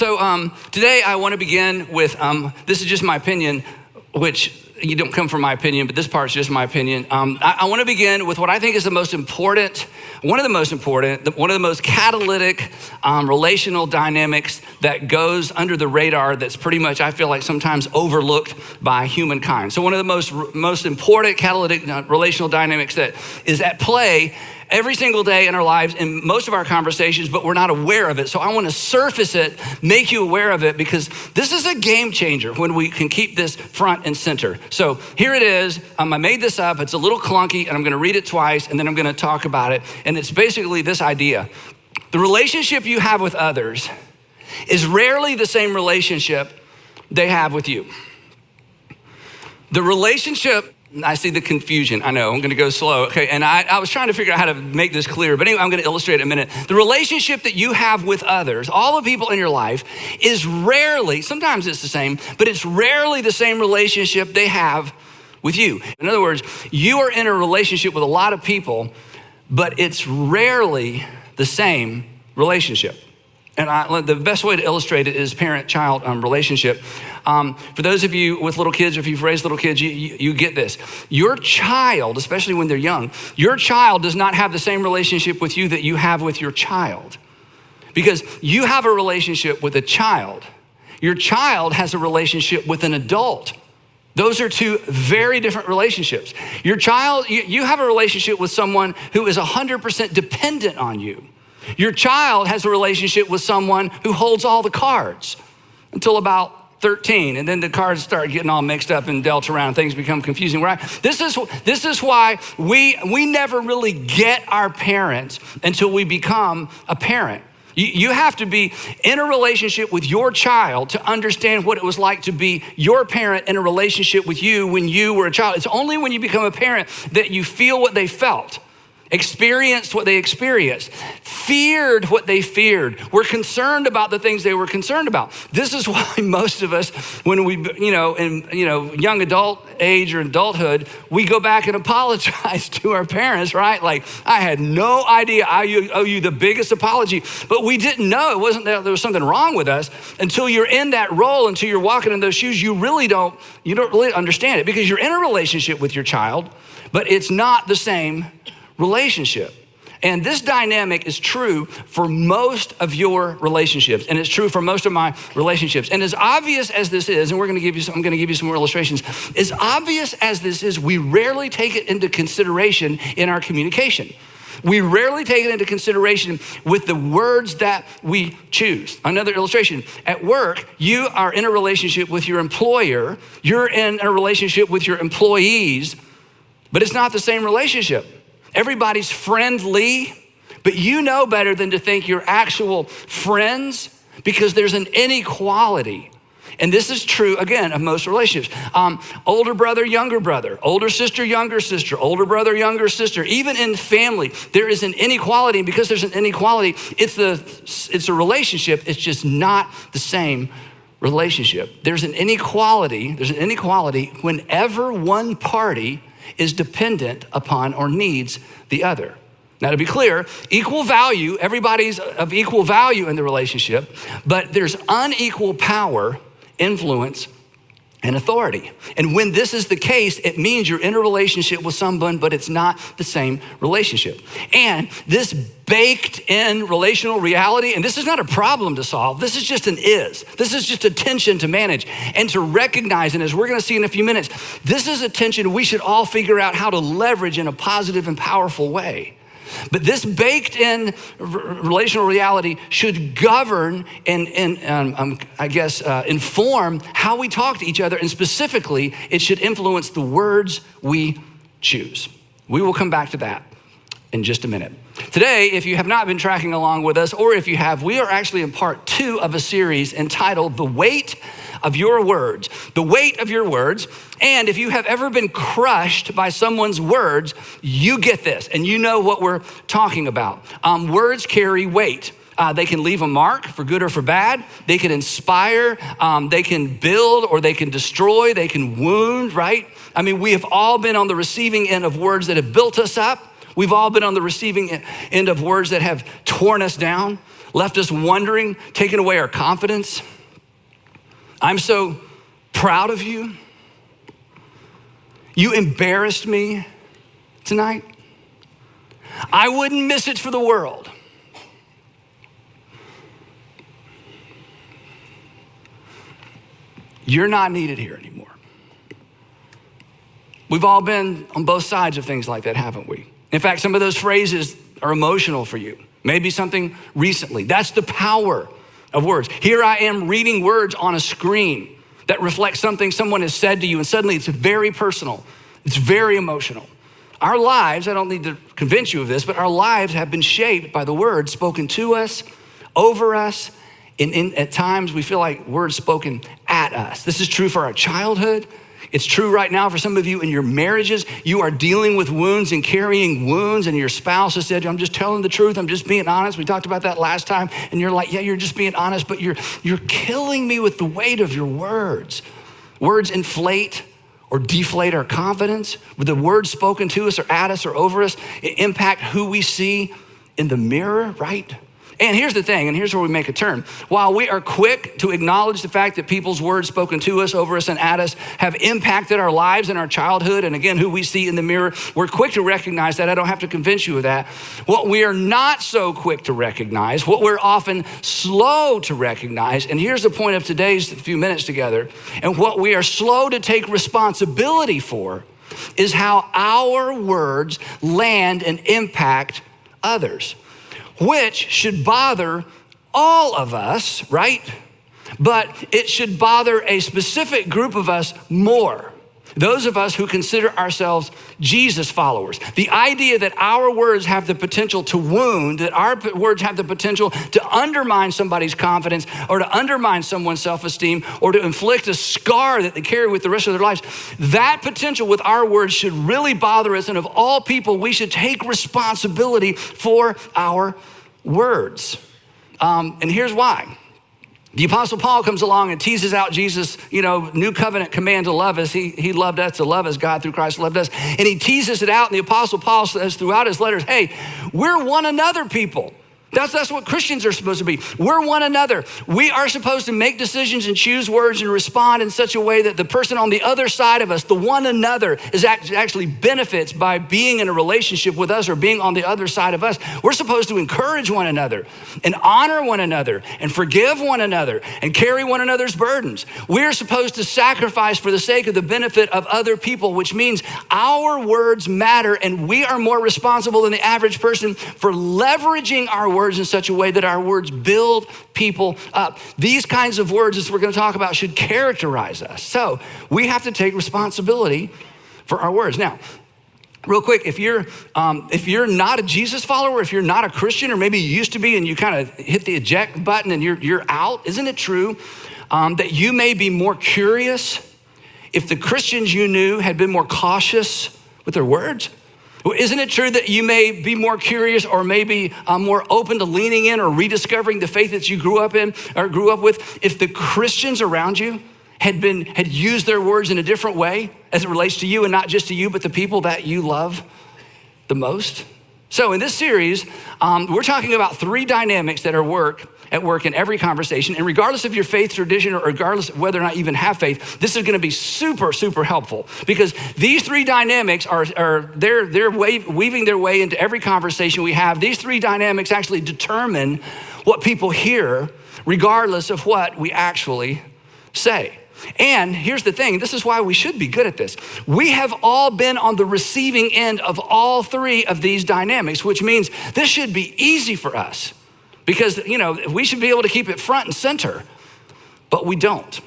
Today I want to begin with, this is just my opinion, which you don't come from my opinion, but this part's just my opinion. I want to begin with what I think is one of the most catalytic relational dynamics that goes under the radar that's pretty much, I feel like, sometimes overlooked by humankind. So one of the most important catalytic relational dynamics that is at play every single day in our lives, in most of our conversations, but we're not aware of it. So I want to surface it, make you aware of it, because this is a game changer when we can keep this front and center. So here it is. I made this up. It's a little clunky, and I'm going to read it twice, and then I'm going to talk about it. And it's basically this idea. The relationship you have with others is rarely the same relationship they have with you. The relationship, I see the confusion. I know, I'm gonna go slow. Okay, and I was trying to figure out how to make this clear, but anyway, I'm gonna illustrate it in a minute. The relationship that you have with others, all the people in your life, is rarely, sometimes it's the same, but it's rarely the same relationship they have with you. In other words, you are in a relationship with a lot of people, but it's rarely the same relationship. And the best way to illustrate it is parent-child relationship. For those of you with little kids, or if you've raised little kids, you get this. Your child, especially when they're young, your child does not have the same relationship with you that you have with your child. Because you have a relationship with a child. Your child has a relationship with an adult. Those are two very different relationships. Your child, you have a relationship with someone who is 100% dependent on you. Your child has a relationship with someone who holds all the cards until about 13, and then the cards start getting all mixed up and dealt around. Things become confusing, right? This is why we never really get our parents until we become a parent. You have to be in a relationship with your child to understand what it was like to be your parent in a relationship with you when you were a child. It's only when you become a parent that you feel what they felt, experienced what they experienced, feared what they feared, were concerned about the things they were concerned about. This is why most of us, when we, in young adult age or adulthood, we go back and apologize to our parents, right? Like, I had no idea. I owe you the biggest apology, but we didn't know. It wasn't that there was something wrong with us until you're in that role, until you're walking in those shoes. You don't really understand it, because you're in a relationship with your child, but it's not the same relationship. And this dynamic is true for most of your relationships, and it's true for most of my relationships. And as obvious as this is, and I'm gonna give you some more illustrations, as obvious as this is, we rarely take it into consideration in our communication. We rarely take it into consideration with the words that we choose. Another illustration, at work, you are in a relationship with your employer, you're in a relationship with your employees, but it's not the same relationship. Everybody's friendly, but you know better than to think you're actual friends, because there's an inequality. And this is true, again, of most relationships. Older brother, younger brother, older sister, younger sister, older brother, younger sister. Even in family, there is an inequality. And because there's an inequality, it's a relationship. It's just not the same relationship. There's an inequality whenever one party is dependent upon or needs the other. Now, to be clear, equal value, everybody's of equal value in the relationship, but there's unequal power, influence, and authority. And when this is the case, it means you're in a relationship with someone, but it's not the same relationship. And this baked in relational reality, and this is not a problem to solve, this is just This is just a tension to manage and to recognize, and as we're gonna see in a few minutes, this is a tension we should all figure out how to leverage in a positive and powerful way. But this baked in relational reality should govern and inform how we talk to each other. And specifically, it should influence the words we choose. We will come back to that in just a minute. Today, if you have not been tracking along with us, or if you have, we are actually in part 2 of a series entitled The Weight of Your Words. The weight of your words. And if you have ever been crushed by someone's words, you get this, and you know what we're talking about. Words carry weight. They can leave a mark for good or for bad. They can inspire, they can build, or they can destroy, they can wound, right? I mean, we have all been on the receiving end of words that have built us up. We've all been on the receiving end of words that have torn us down. left us wondering, taken away our confidence. I'm so proud of you. You embarrassed me tonight. I wouldn't miss it for the world. You're not needed here anymore. We've all been on both sides of things like that, haven't we? In fact, some of those phrases are emotional for you. Maybe something recently. That's the power of words. Here I am reading words on a screen that reflect something someone has said to you, and suddenly it's very personal. It's very emotional. Our lives, I don't need to convince you of this, but our lives have been shaped by the words spoken to us, over us, and at times we feel like words spoken at us. This is true for our childhood. It's true right now for some of you in your marriages. You are dealing with wounds and carrying wounds, and your spouse has said, I'm just telling the truth, I'm just being honest. We talked about that last time, and you're like, yeah, you're just being honest, but you're killing me with the weight of your words. Words inflate or deflate our confidence. With the words spoken to us or at us or over us, it impact who we see in the mirror, right? And here's the thing, and here's where we make a turn. While we are quick to acknowledge the fact that people's words spoken to us, over us, and at us have impacted our lives and our childhood, and again, who we see in the mirror, we're quick to recognize that. I don't have to convince you of that. What we are not so quick to recognize, what we're often slow to recognize, and here's the point of today's few minutes together, and what we are slow to take responsibility for is how our words land and impact others, which should bother all of us, right? But it should bother a specific group of us more. Those of us who consider ourselves Jesus followers. The idea that our words have the potential to wound, that our words have the potential to undermine somebody's confidence or to undermine someone's self-esteem or to inflict a scar that they carry with the rest of their lives. That potential with our words should really bother us. And of all people, we should take responsibility for our words. And here's why. The Apostle Paul comes along and teases out Jesus, new covenant command to love us. He loved us to love as God through Christ loved us. And he teases it out. And the Apostle Paul says throughout his letters, hey, we're one another people. That's what Christians are supposed to be. We're one another. We are supposed to make decisions and choose words and respond in such a way that the person on the other side of us, the one another, is actually benefits by being in a relationship with us or being on the other side of us. We're supposed to encourage one another and honor one another and forgive one another and carry one another's burdens. We're supposed to sacrifice for the sake of the benefit of other people, which means our words matter, and we are more responsible than the average person for leveraging our words in such a way that our words build people up. These kinds of words, as we're going to talk about, should characterize us. So we have to take responsibility for our words. Now, real quick, if you're not a Jesus follower, if you're not a Christian, or maybe you used to be and you kind of hit the eject button and you're out, isn't it true that you may be more curious if the Christians you knew had been more cautious with their words? Isn't it true that you may be more curious or maybe more open to leaning in or rediscovering the faith that you grew up in or grew up with if the Christians around you had used their words in a different way as it relates to you, and not just to you, but the people that you love the most? So in this series, we're talking about three dynamics that are at work in every conversation. And regardless of your faith tradition or regardless of whether or not you even have faith, this is gonna be super, super helpful, because these three dynamics they're weaving their way into every conversation we have. These three dynamics actually determine what people hear regardless of what we actually say. And here's the thing, this is why we should be good at this. We have all been on the receiving end of all three of these dynamics, which means this should be easy for us because, we should be able to keep it front and center, but we don't.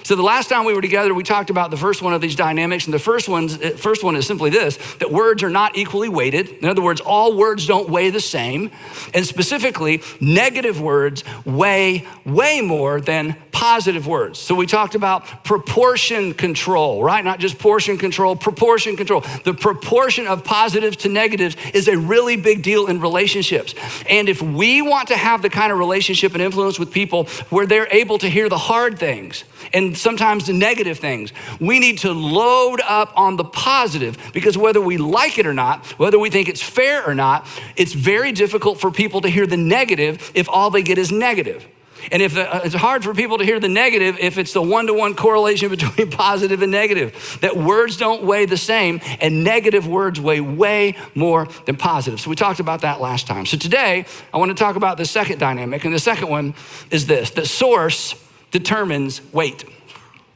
So the last time we were together, we talked about the first one of these dynamics, and the first one is simply this, that words are not equally weighted. In other words, all words don't weigh the same, and specifically, negative words weigh way more than positive words. So we talked about proportion control, right? Not just portion control, proportion control. The proportion of positives to negatives is a really big deal in relationships. And if we want to have the kind of relationship and influence with people where they're able to hear the hard things and sometimes the negative things, we need to load up on the positive, because whether we like it or not, whether we think it's fair or not, it's very difficult for people to hear the negative if all they get is negative. And if it's hard for people to hear the negative if it's the one-to-one correlation between positive and negative, that words don't weigh the same, and negative words weigh way more than positive. So we talked about that last time. So today, I want to talk about the second dynamic, and the second one is this: that source determines weight.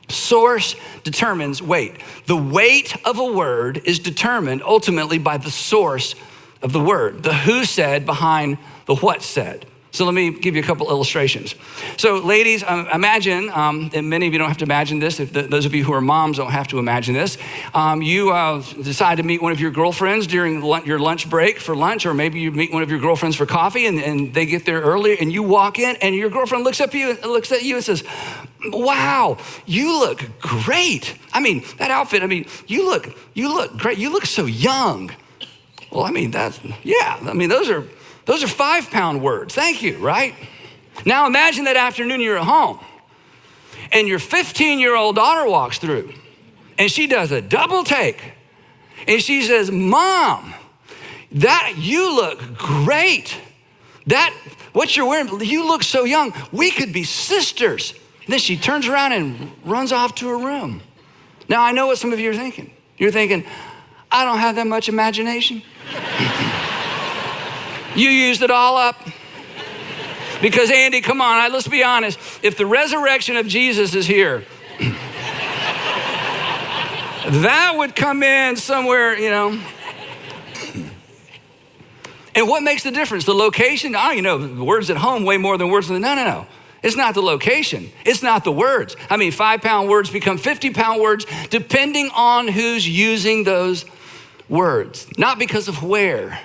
Source determines weight. The weight of a word is determined ultimately by the source of the word, the who said behind the what said. So let me give you a couple illustrations. So ladies, imagine, and many of you don't have to imagine this, if those of you who are moms don't have to imagine this, you decide to meet one of your girlfriends during your lunch break for lunch, or maybe you meet one of your girlfriends for coffee, and they get there early, and you walk in, and your girlfriend looks at you and says, "Wow, you look great. I mean, that outfit, you look great. You look so young." Well, those are 5-pound words. Thank you, right? Now imagine that afternoon you're at home and your 15-year-old daughter walks through and she does a double take and she says, "Mom, that you look great. That what you're wearing, you look so young. We could be sisters." And then she turns around and runs off to her room. Now I know what some of you are thinking. You're thinking, "I don't have that much imagination." You used it all up. Because Andy, come on, let's be honest. If the resurrection of Jesus is here, that would come in somewhere, And what makes the difference? The location? Words at home way more than words. No. It's not the location. It's not the words. 5-pound words become 50-pound words depending on who's using those words. Not because of where.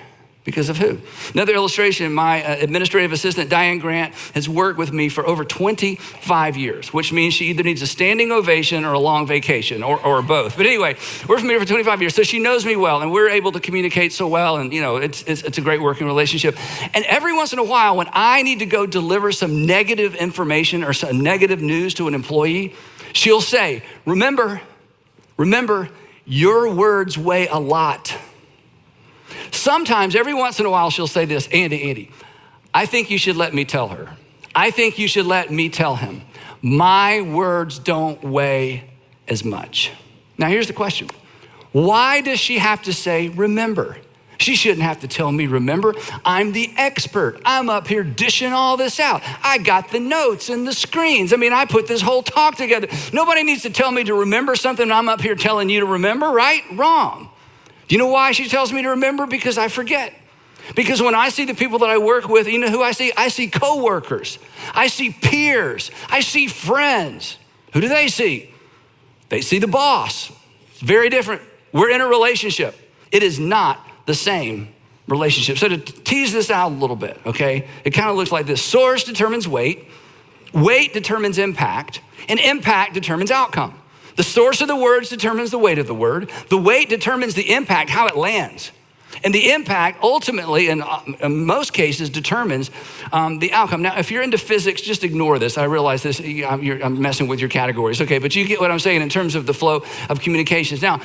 Because of who? Another illustration, my administrative assistant, Diane Grant, has worked with me for over 25 years, which means she either needs a standing ovation or a long vacation, or both. But anyway, we're familiar for 25 years, so she knows me well, and we're able to communicate so well, and it's a great working relationship. And every once in a while, when I need to go deliver some negative information or some negative news to an employee, she'll say, remember, your words weigh a lot. Sometimes, every once in a while, she'll say this, Andy, I think you should let me tell her. I think you should let me tell him. My words don't weigh as much. Now, here's the question. Why does she have to say, remember? She shouldn't have to tell me, remember. I'm the expert. I'm up here dishing all this out. I got the notes and the screens. I put this whole talk together. Nobody needs to tell me to remember something I'm up here telling you to remember, right? Wrong. Do you know why she tells me to remember? Because I forget. Because when I see the people that I work with, you know who I see? I see coworkers. I see peers. I see friends. Who do they see? They see the boss. It's very different. We're in a relationship. It is not the same relationship. So to tease this out a little bit, okay? It kind of looks like this. Source determines weight. Weight determines impact. And impact determines outcome. The source of the words determines the weight of the word. The weight determines the impact, how it lands. And the impact ultimately, in most cases, determines the outcome. Now, if you're into physics, just ignore this. I realize this, I'm messing with your categories, okay? But you get what I'm saying in terms of the flow of communications. Now,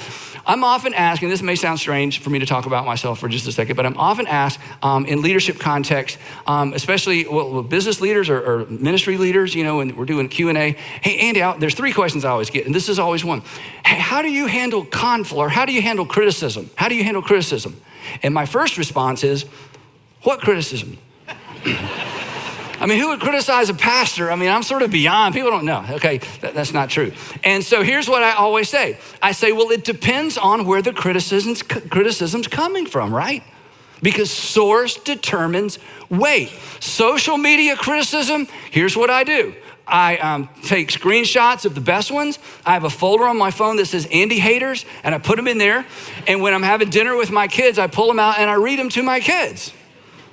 I'm often asked, and this may sound strange for me to talk about myself for just a second, but I'm often asked in leadership context, especially business leaders or ministry leaders, when we're doing Q&A. Hey, Andy, there's 3 questions I always get, and this is always one. Hey, how do you handle conflict, or how do you handle criticism? How do you handle criticism? And my first response is, what criticism? Who would criticize a pastor? I'm sort of beyond, people don't know. Okay, that's not true. And so here's what I always say. I say, well, it depends on where the criticism's coming from, right? Because source determines weight. Social media criticism, here's what I do. I take screenshots of the best ones. I have a folder on my phone that says Andy haters, and I put them in there. And when I'm having dinner with my kids, I pull them out and I read them to my kids.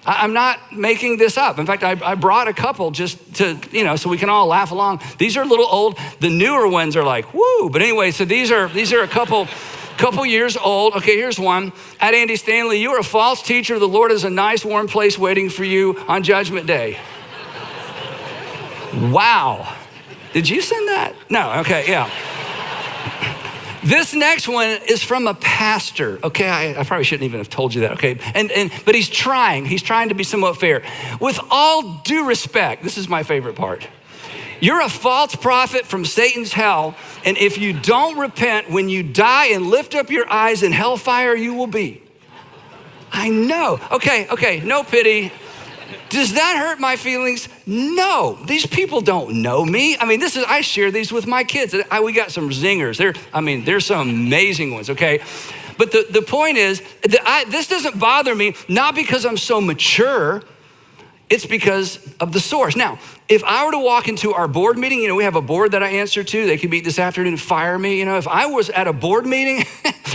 I'm not making this up. In fact, I brought a couple just to, so we can all laugh along. These are a little old. The newer ones are like, woo. But anyway, so these are a couple years old. Okay, here's one. At Andy Stanley, you are a false teacher. The Lord has a nice warm place waiting for you on Judgment Day. Wow. Did you send that? No, okay, yeah. This next one is from a pastor, okay? I probably shouldn't even have told you that, okay? But he's trying to be somewhat fair. With all due respect, this is my favorite part. You're a false prophet from Satan's hell, and if you don't repent, when you die and lift up your eyes in hellfire, you will be. I know. Okay, no pity. Does that hurt my feelings? No, these people don't know me. I mean, I share these with my kids. We got some zingers. There's some amazing ones, okay? But the point is, this doesn't bother me, not because I'm so mature, it's because of the source. Now, if I were to walk into our board meeting, we have a board that I answer to. They could meet this afternoon and fire me. If I was at a board meeting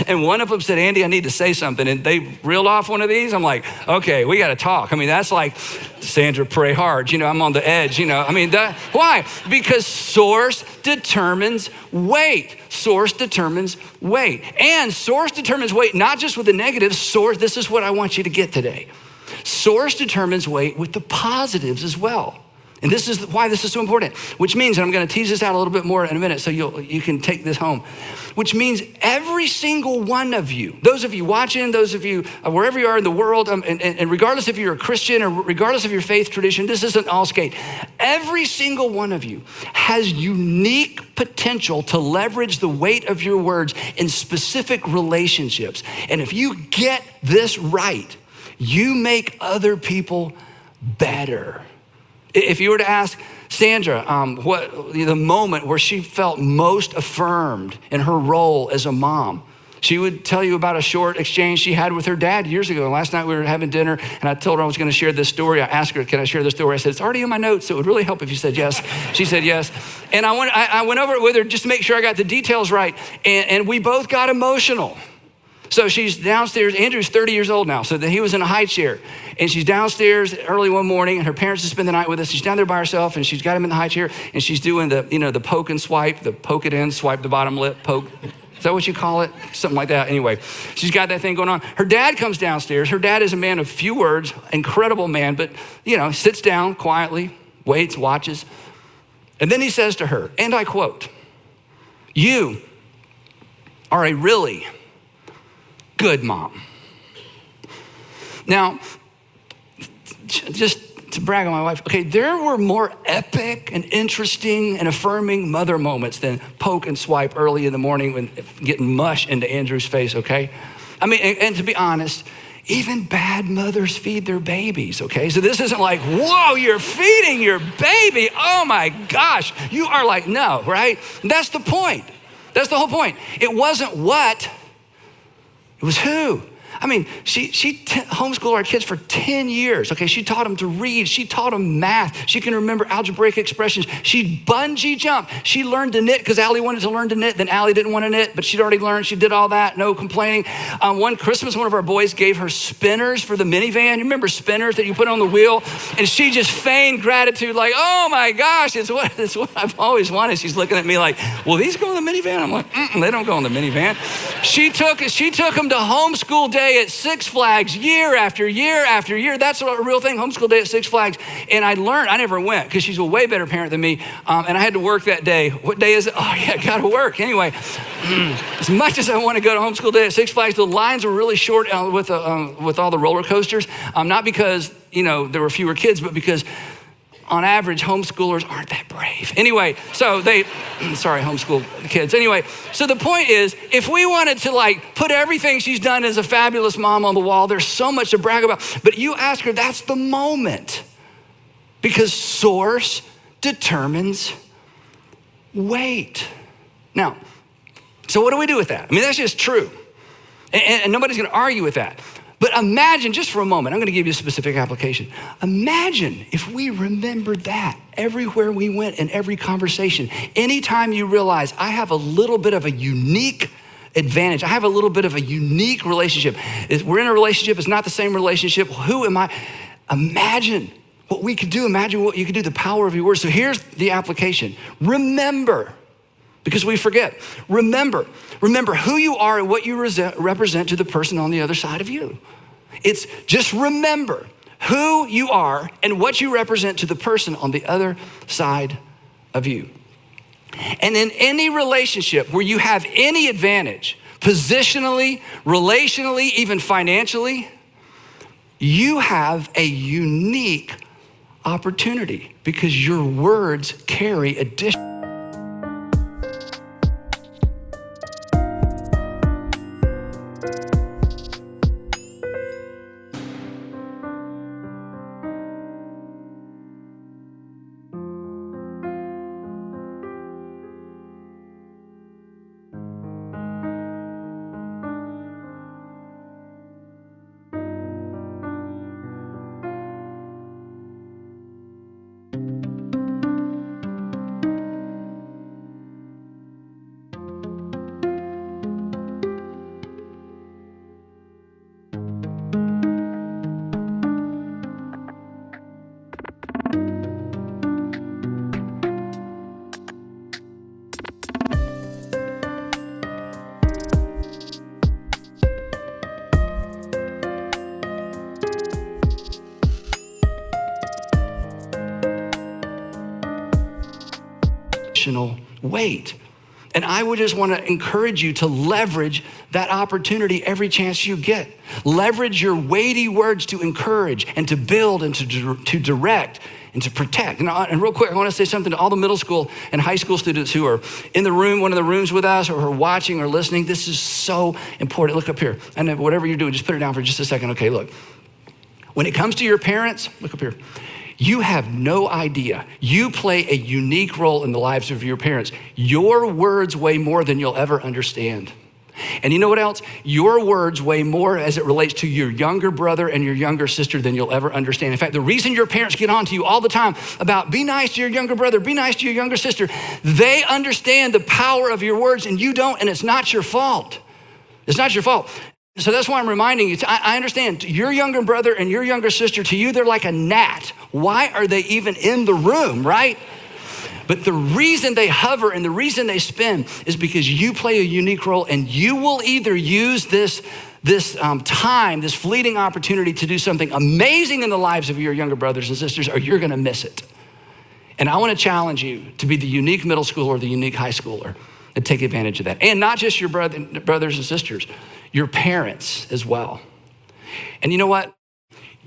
and one of them said, Andy, I need to say something, and they reeled off one of these, I'm like, okay, we got to talk. That's like, Sandra, pray hard. I'm on the edge. Why? Because source determines weight. Source determines weight. And source determines weight, not just with the negative. Source, this is what I want you to get today. Source determines weight with the positives as well. And this is why this is so important, which means, and I'm going to tease this out a little bit more in a minute so you can take this home, which means every single one of you, those of you watching, those of you wherever you are in the world, and regardless if you're a Christian or regardless of your faith tradition, this isn't all skate. Every single one of you has unique potential to leverage the weight of your words in specific relationships. And if you get this right, you make other people better. If you were to ask Sandra what the moment where she felt most affirmed in her role as a mom, she would tell you about a short exchange she had with her dad years ago. And last night we were having dinner and I told her I was gonna share this story. I asked her, can I share this story? I said, it's already in my notes, so it would really help if you said yes. She said yes. And I went over it with her just to make sure I got the details right. And we both got emotional. So she's downstairs. Andrew's 30 years old now, so he was in a high chair. And she's downstairs early one morning, and her parents just spend the night with us. She's down there by herself, and she's got him in the high chair, and she's doing the poke and swipe, the poke it in, swipe the bottom lip, poke. Is that what you call it? Something like that. Anyway, she's got that thing going on. Her dad comes downstairs. Her dad is a man of few words, incredible man, but sits down quietly, waits, watches. And then he says to her, and I quote, "You are a really good mom." Now, just to brag on my wife, okay, there were more epic and interesting and affirming mother moments than poke and swipe early in the morning when getting mush into Andrew's face, okay? And to be honest, even bad mothers feed their babies, okay? So this isn't like, whoa, you're feeding your baby. Oh my gosh, you are like, no, right? That's the point. That's the whole point. It wasn't what, it was who. She homeschooled our kids for 10 years, okay? She taught them to read. She taught them math. She can remember algebraic expressions. She bungee jumped. She learned to knit because Allie wanted to learn to knit. Then Allie didn't want to knit, but she'd already learned. She did all that, no complaining. One Christmas, one of our boys gave her spinners for the minivan. You remember spinners that you put on the wheel? And she just feigned gratitude like, oh my gosh, it's what I've always wanted. She's looking at me like, will these go in the minivan? I'm like, they don't go in the minivan. She took them to homeschool day at Six Flags year after year after year. That's a real thing, homeschool day at Six Flags. And I learned, I never went because she's a way better parent than me. And I had to work that day. What day is it? Oh yeah, gotta work. Anyway, as much as I want to go to homeschool day at Six Flags, the lines were really short with all the roller coasters. Not because, there were fewer kids, but because on average, homeschoolers aren't that brave. Anyway, so sorry, homeschool kids. Anyway, so the point is, if we wanted to put everything she's done as a fabulous mom on the wall, there's so much to brag about. But you ask her, that's the moment. Because source determines weight. Now, so what do we do with that? That's just true. And nobody's gonna argue with that. But imagine, just for a moment, I'm gonna give you a specific application. Imagine if we remembered that everywhere we went in every conversation. Anytime you realize I have a little bit of a unique advantage, I have a little bit of a unique relationship. We're in a relationship, it's not the same relationship. Who am I? Imagine what we could do. Imagine what you could do, the power of your words. So here's the application. Remember, because we forget. Remember who you are and what you represent to the person on the other side of you. It's just remember who you are and what you represent to the person on the other side of you. And in any relationship where you have any advantage, positionally, relationally, even financially, you have a unique opportunity because your words carry additional. Weight. And I would just want to encourage you to leverage that opportunity every chance you get. Leverage your weighty words to encourage and to build and to direct and to protect. And real quick, I want to say something to all the middle school and high school students who are in the room, one of the rooms with us, or who are watching or listening. This is so important. Look up here. And whatever you're doing, just put it down for just a second. Okay, look. When it comes to your parents, look up here. You have no idea. You play a unique role in the lives of your parents. Your words weigh more than you'll ever understand. And you know what else? Your words weigh more as it relates to your younger brother and your younger sister than you'll ever understand. In fact, the reason your parents get on to you all the time about be nice to your younger brother, be nice to your younger sister, they understand the power of your words and you don't, and it's not your fault. It's not your fault. So that's why I'm reminding you, I understand your younger brother and your younger sister, to you, they're like a gnat. Why are they even in the room, right? But the reason they hover and the reason they spin is because you play a unique role and you will either use this time, this fleeting opportunity to do something amazing in the lives of your younger brothers and sisters, or you're gonna miss it. And I wanna challenge you to be the unique middle schooler or the unique high schooler and take advantage of that. And not just your brothers and sisters, your parents as well. And you know what?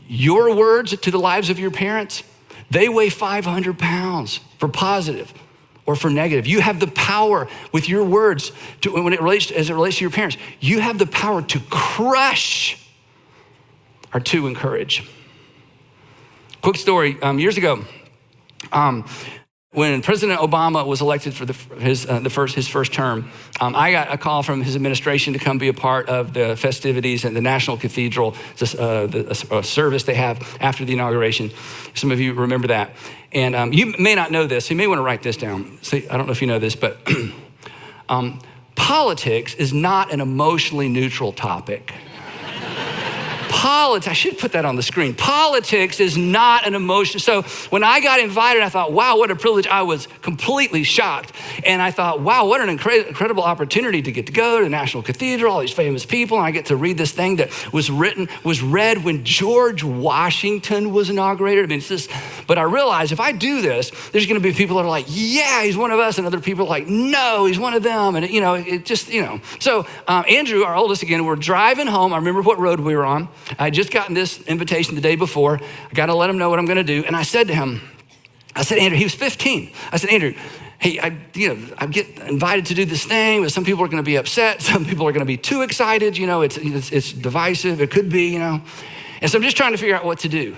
Your words to the lives of your parents, they weigh 500 pounds for positive or for negative. You have the power with your words as it relates to your parents. You have the power to crush or to encourage. Quick story, years ago, when President Obama was elected for his first term, I got a call from his administration to come be a part of the festivities at the National Cathedral, the service they have after the inauguration. Some of you remember that. And you may not know this, so you may want to write this down. So I don't know if you know this, but politics is not an emotionally neutral topic. I should put that on the screen. Politics is not an emotion. So when I got invited, I thought, wow, what a privilege. I was completely shocked. And I thought, wow, what an incredible opportunity to get to go to the National Cathedral, all these famous people. And I get to read this thing that was read when George Washington was inaugurated. I mean, it's just, but I realized if I do this, there's going to be people that are like, yeah, he's one of us. And other people are like, no, he's one of them. And it just. So Andrew, our oldest again, we're driving home. I remember what road we were on. I had just gotten this invitation the day before. I got to let him know what I'm going to do. And I said to him, Andrew, he was 15. I said, Andrew, hey, I get invited to do this thing, but some people are going to be upset. Some people are going to be too excited. It's divisive. It could be, And so I'm just trying to figure out what to do.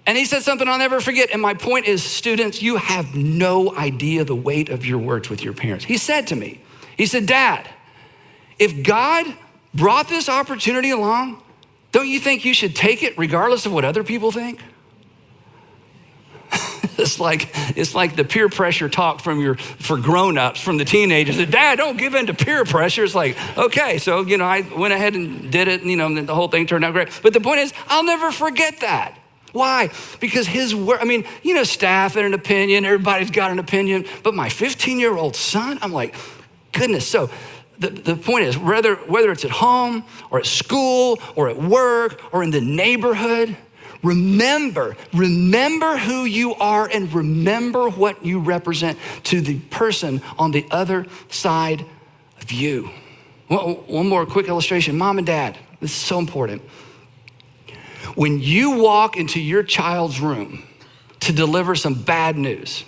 And he said something I'll never forget. And my point is, students, you have no idea the weight of your words with your parents. He said to me, he said, Dad, if God brought this opportunity along, don't you think you should take it regardless of what other people think? It's like the peer pressure talk for grown-ups, from the teenagers. Dad, don't give in to peer pressure. It's like, okay, so, I went ahead and did it, and the whole thing turned out great. But the point is, I'll never forget that. Why? Because his word, staff had an opinion, everybody's got an opinion, but my 15-year-old son, I'm like, goodness. So the point is, whether it's at home or at school or at work or in the neighborhood, remember who you are and remember what you represent to the person on the other side of you. One more quick illustration. Mom and dad, this is so important. When you walk into your child's room to deliver some bad news,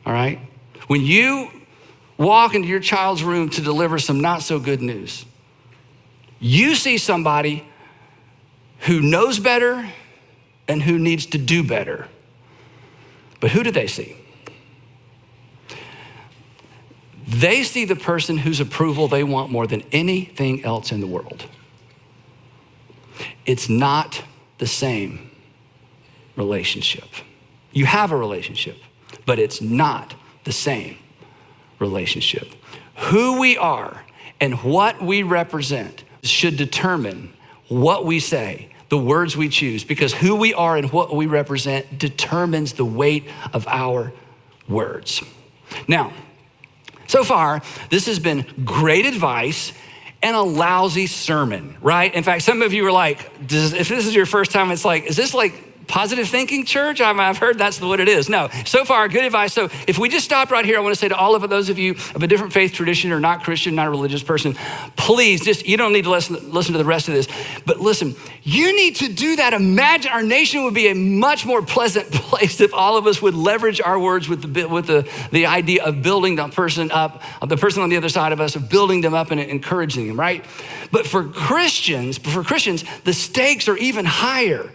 all right? When you walk into your child's room to deliver some not so good news, you see somebody who knows better and who needs to do better. But who do they see? They see the person whose approval they want more than anything else in the world. It's not the same relationship. You have a relationship, but it's not the same relationship. Who we are and what we represent should determine what we say, the words we choose, because who we are and what we represent determines the weight of our words. Now, so far, this has been great advice and a lousy sermon, right? In fact, some of you are like, if this is your first time, it's like, is this like positive thinking church? I've heard that's what it is. No, so far, good advice. So if we just stop right here, I want to say to all of those of you of a different faith tradition or not Christian, not a religious person, please you don't need to listen to the rest of this, but listen, you need to do that. Imagine our nation would be a much more pleasant place if all of us would leverage our words with the idea of building the person up, of the person on the other side of us, of building them up and encouraging them, right? But for Christians, the stakes are even higher.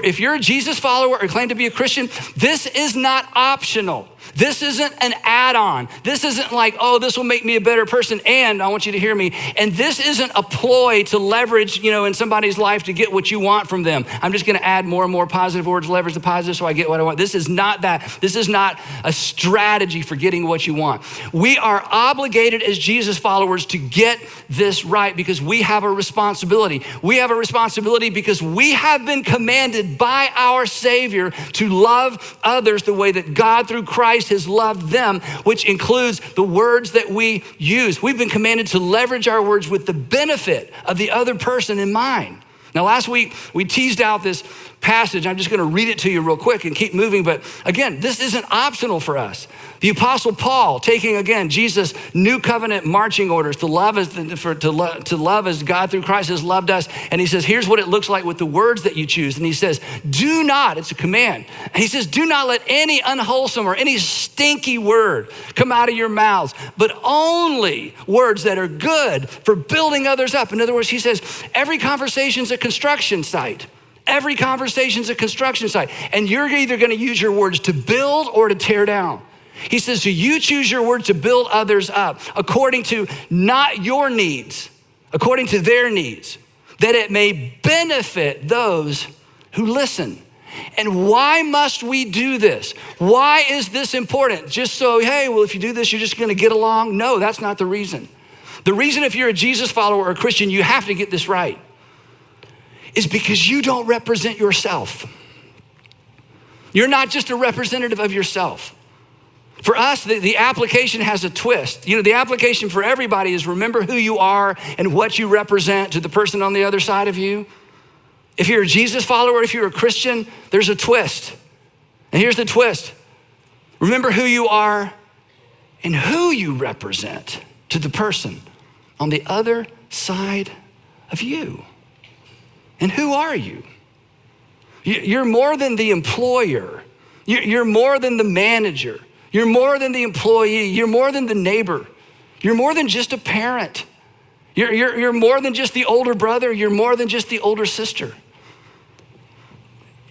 If you're a Jesus follower or claim to be a Christian, this is not optional. This isn't an add-on. This isn't like, oh, this will make me a better person, and I want you to hear me. And this isn't a ploy to leverage, in somebody's life to get what you want from them. I'm just gonna add more and more positive words, leverage the positive so I get what I want. This is not that. This is not a strategy for getting what you want. We are obligated as Jesus followers to get this right because we have a responsibility. We have a responsibility because we have been commanded by our Savior to love others the way that God through Christ has loved them, which includes the words that we use. We've been commanded to leverage our words with the benefit of the other person in mind. Now, last week, we teased out this passage. I'm just gonna read it to you real quick and keep moving. But again, this isn't optional for us. The Apostle Paul, taking again, Jesus' new covenant marching orders to love as God through Christ has loved us. And he says, here's what it looks like with the words that you choose. And he says, do not, it's a command. And he says, do not let any unwholesome or any stinky word come out of your mouths, but only words that are good for building others up. In other words, he says, every conversation's a construction site. Every conversation's a construction site. And you're either gonna use your words to build or to tear down. He says, so you choose your words to build others up according to not your needs, according to their needs, that it may benefit those who listen. And why must we do this? Why is this important? Just so, hey, well, if you do this, you're just gonna get along? No, that's not the reason. The reason if you're a Jesus follower or a Christian, you have to get this right, is because you don't represent yourself. You're not just a representative of yourself. For us, the application has a twist. The application for everybody is remember who you are and what you represent to the person on the other side of you. If you're a Jesus follower, if you're a Christian, there's a twist. And here's the twist. Remember who you are and who you represent to the person on the other side of you. And who are you? You're more than the employer. You're more than the manager. You're more than the employee. You're more than the neighbor. You're more than just a parent. You're more than just the older brother. You're more than just the older sister.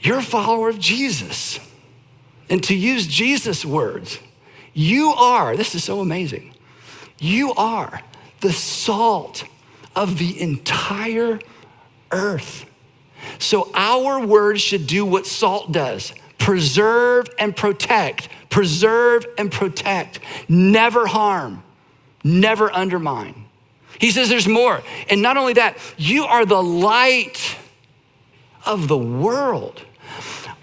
You're a follower of Jesus. And to use Jesus' words, you are, this is so amazing, you are the salt of the entire earth. So our words should do what salt does. Preserve and protect, never harm, never undermine. He says there's more. And not only that, you are the light of the world.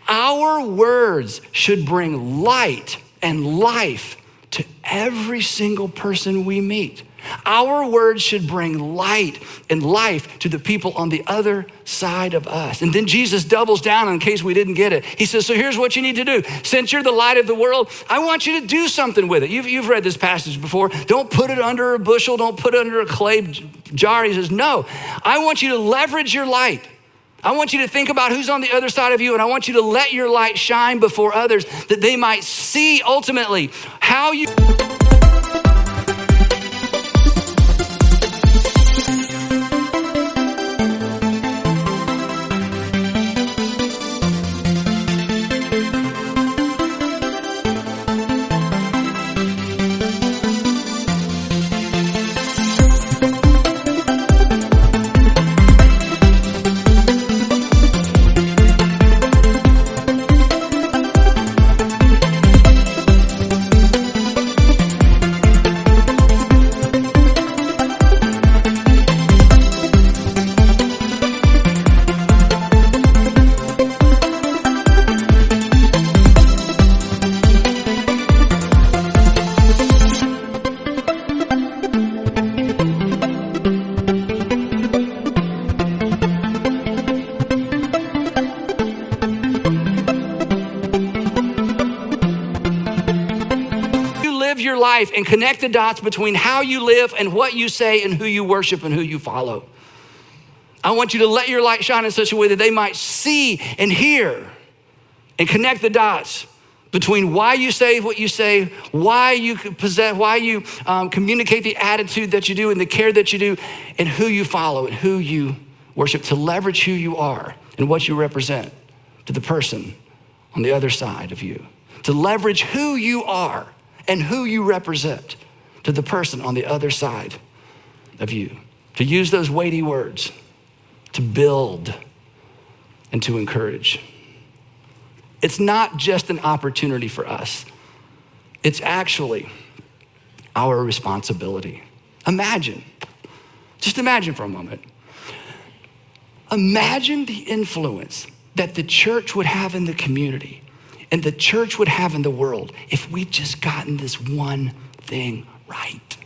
Our words should bring light and life to every single person we meet. Our words should bring light and life to the people on the other side of us. And then Jesus doubles down in case we didn't get it. He says, so here's what you need to do. Since you're the light of the world, I want you to do something with it. You've read this passage before. Don't put it under a bushel. Don't put it under a clay jar. He says, no, I want you to leverage your light. I want you to think about who's on the other side of you, and I want you to let your light shine before others that they might see ultimately how you... Your life and connect the dots between how you live and what you say and who you worship and who you follow. I want you to let your light shine in such a way that they might see and hear and connect the dots between why you say what you say, why you possess, why you communicate the attitude that you do and the care that you do, and who you follow and who you worship, to leverage who you are and what you represent to the person on the other side of you, to leverage who you are and who you represent to the person on the other side of you. To use those weighty words to build and to encourage. It's not just an opportunity for us. It's actually our responsibility. Just imagine for a moment. Imagine the influence that the church would have in the community and the church would have in the world if we'd just gotten this one thing right.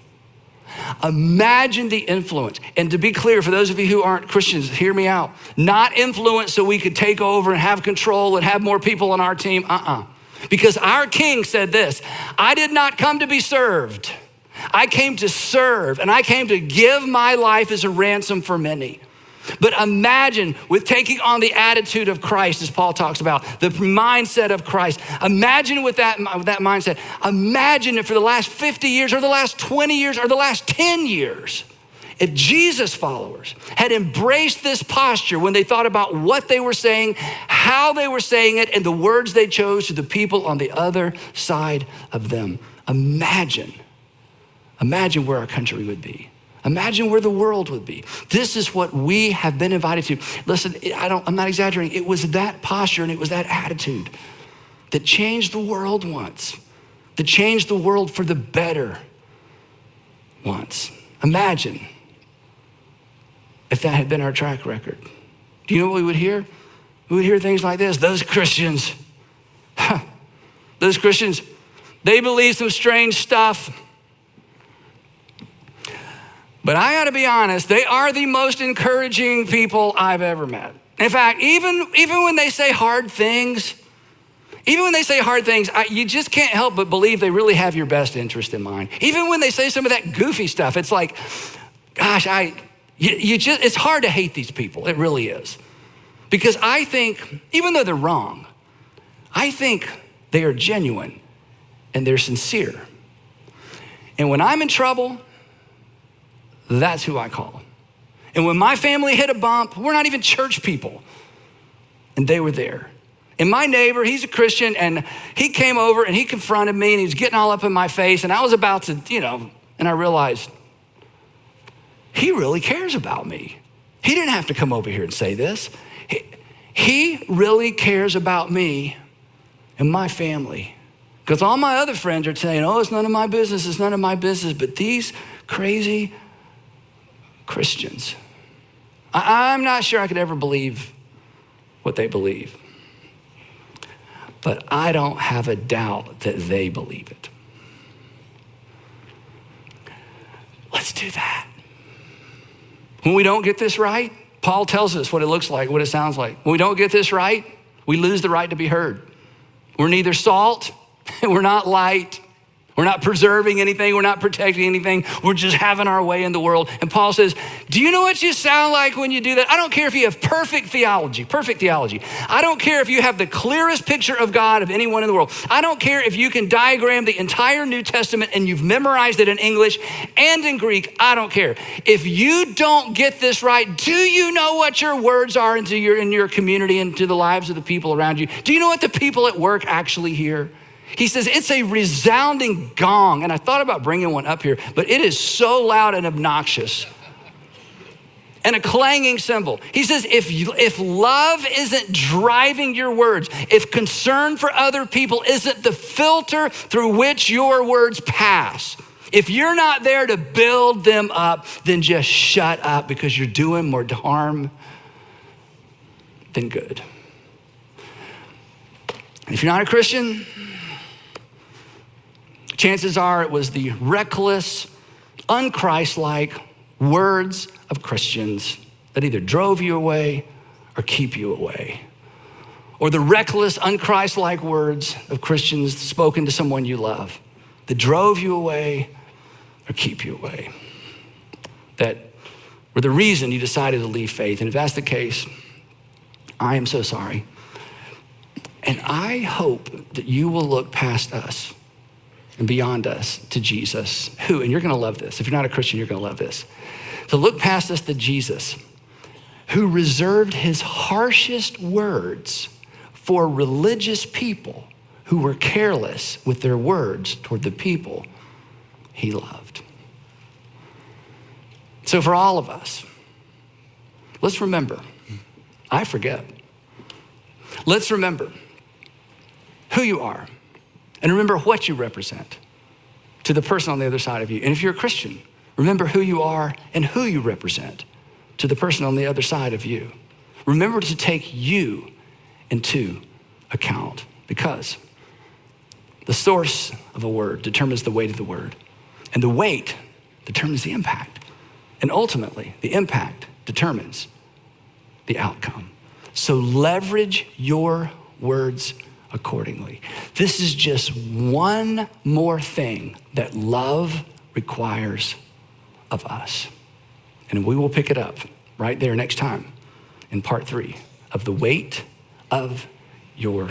Imagine the influence. And to be clear, for those of you who aren't Christians, hear me out. Not influence so we could take over and have control and have more people on our team. Because our King said this, I did not come to be served. I came to serve, and I came to give my life as a ransom for many. But imagine with taking on the attitude of Christ, as Paul talks about, the mindset of Christ. Imagine with that mindset. Imagine if for the last 50 years or the last 20 years or the last 10 years, if Jesus followers had embraced this posture when they thought about what they were saying, how they were saying it, and the words they chose to the people on the other side of them. Imagine where our country would be. Imagine where the world would be. This is what we have been invited to. Listen, I'm not exaggerating. It was that posture and it was that attitude that changed the world once, that changed the world for the better once. Imagine if that had been our track record. Do you know what we would hear? We would hear things like this. Those Christians, they believe some strange stuff. But I gotta be honest, they are the most encouraging people I've ever met. In fact, even when they say hard things, you just can't help but believe they really have your best interest in mind. Even when they say some of that goofy stuff, it's like, gosh, it's hard to hate these people. It really is. Because I think, even though they're wrong, I think they are genuine and they're sincere. And when I'm in trouble, that's who I call. And when my family hit a bump, we're not even church people, and they were there. And my neighbor, he's a Christian, and he came over and he confronted me and he was getting all up in my face, and I was about to, and I realized he really cares about me. He didn't have to come over here and say this. He really cares about me and my family. Because all my other friends are saying, oh, it's none of my business. But these crazy Christians, I'm not sure I could ever believe what they believe. but I don't have a doubt that they believe it. Let's do that. When we don't get this right, Paul tells us what it looks like, what it sounds like. When we don't get this right, we lose the right to be heard. We're neither salt, and we're not light. We're not preserving anything. We're not protecting anything. We're just having our way in the world. And Paul says, do you know what you sound like when you do that? I don't care if you have perfect theology. I don't care if you have the clearest picture of God of anyone in the world. I don't care if you can diagram the entire New Testament and you've memorized it in English and in Greek. I don't care. If you don't get this right, do you know what your words are in your community and to the lives of the people around you? Do you know what the people at work actually hear? He says, it's a resounding gong. And I thought about bringing one up here, but it is so loud and obnoxious. And a clanging cymbal. He says, if love isn't driving your words, if concern for other people isn't the filter through which your words pass, if you're not there to build them up, then just shut up, because you're doing more harm than good. If you're not a Christian, chances are it was the reckless, un-Christ-like words of Christians that either drove you away or keep you away. Or the reckless, un-Christ-like words of Christians spoken to someone you love that drove you away or keep you away. That were the reason you decided to leave faith. And if that's the case, I am so sorry. And I hope that you will look past us and beyond us to Jesus, who, and you're gonna love this. If you're not a Christian, you're gonna love this. So look past us to Jesus, who reserved his harshest words for religious people who were careless with their words toward the people he loved. So for all of us, let's remember, I forget. Let's remember who you are. And remember what you represent to the person on the other side of you. And if you're a Christian, remember who you are and who you represent to the person on the other side of you. Remember to take you into account, because the source of a word determines the weight of the word, and the weight determines the impact. And ultimately, the impact determines the outcome. So leverage your words accordingly. This is just one more thing that love requires of us. And we will pick it up right there next time in part 3 of the weight of your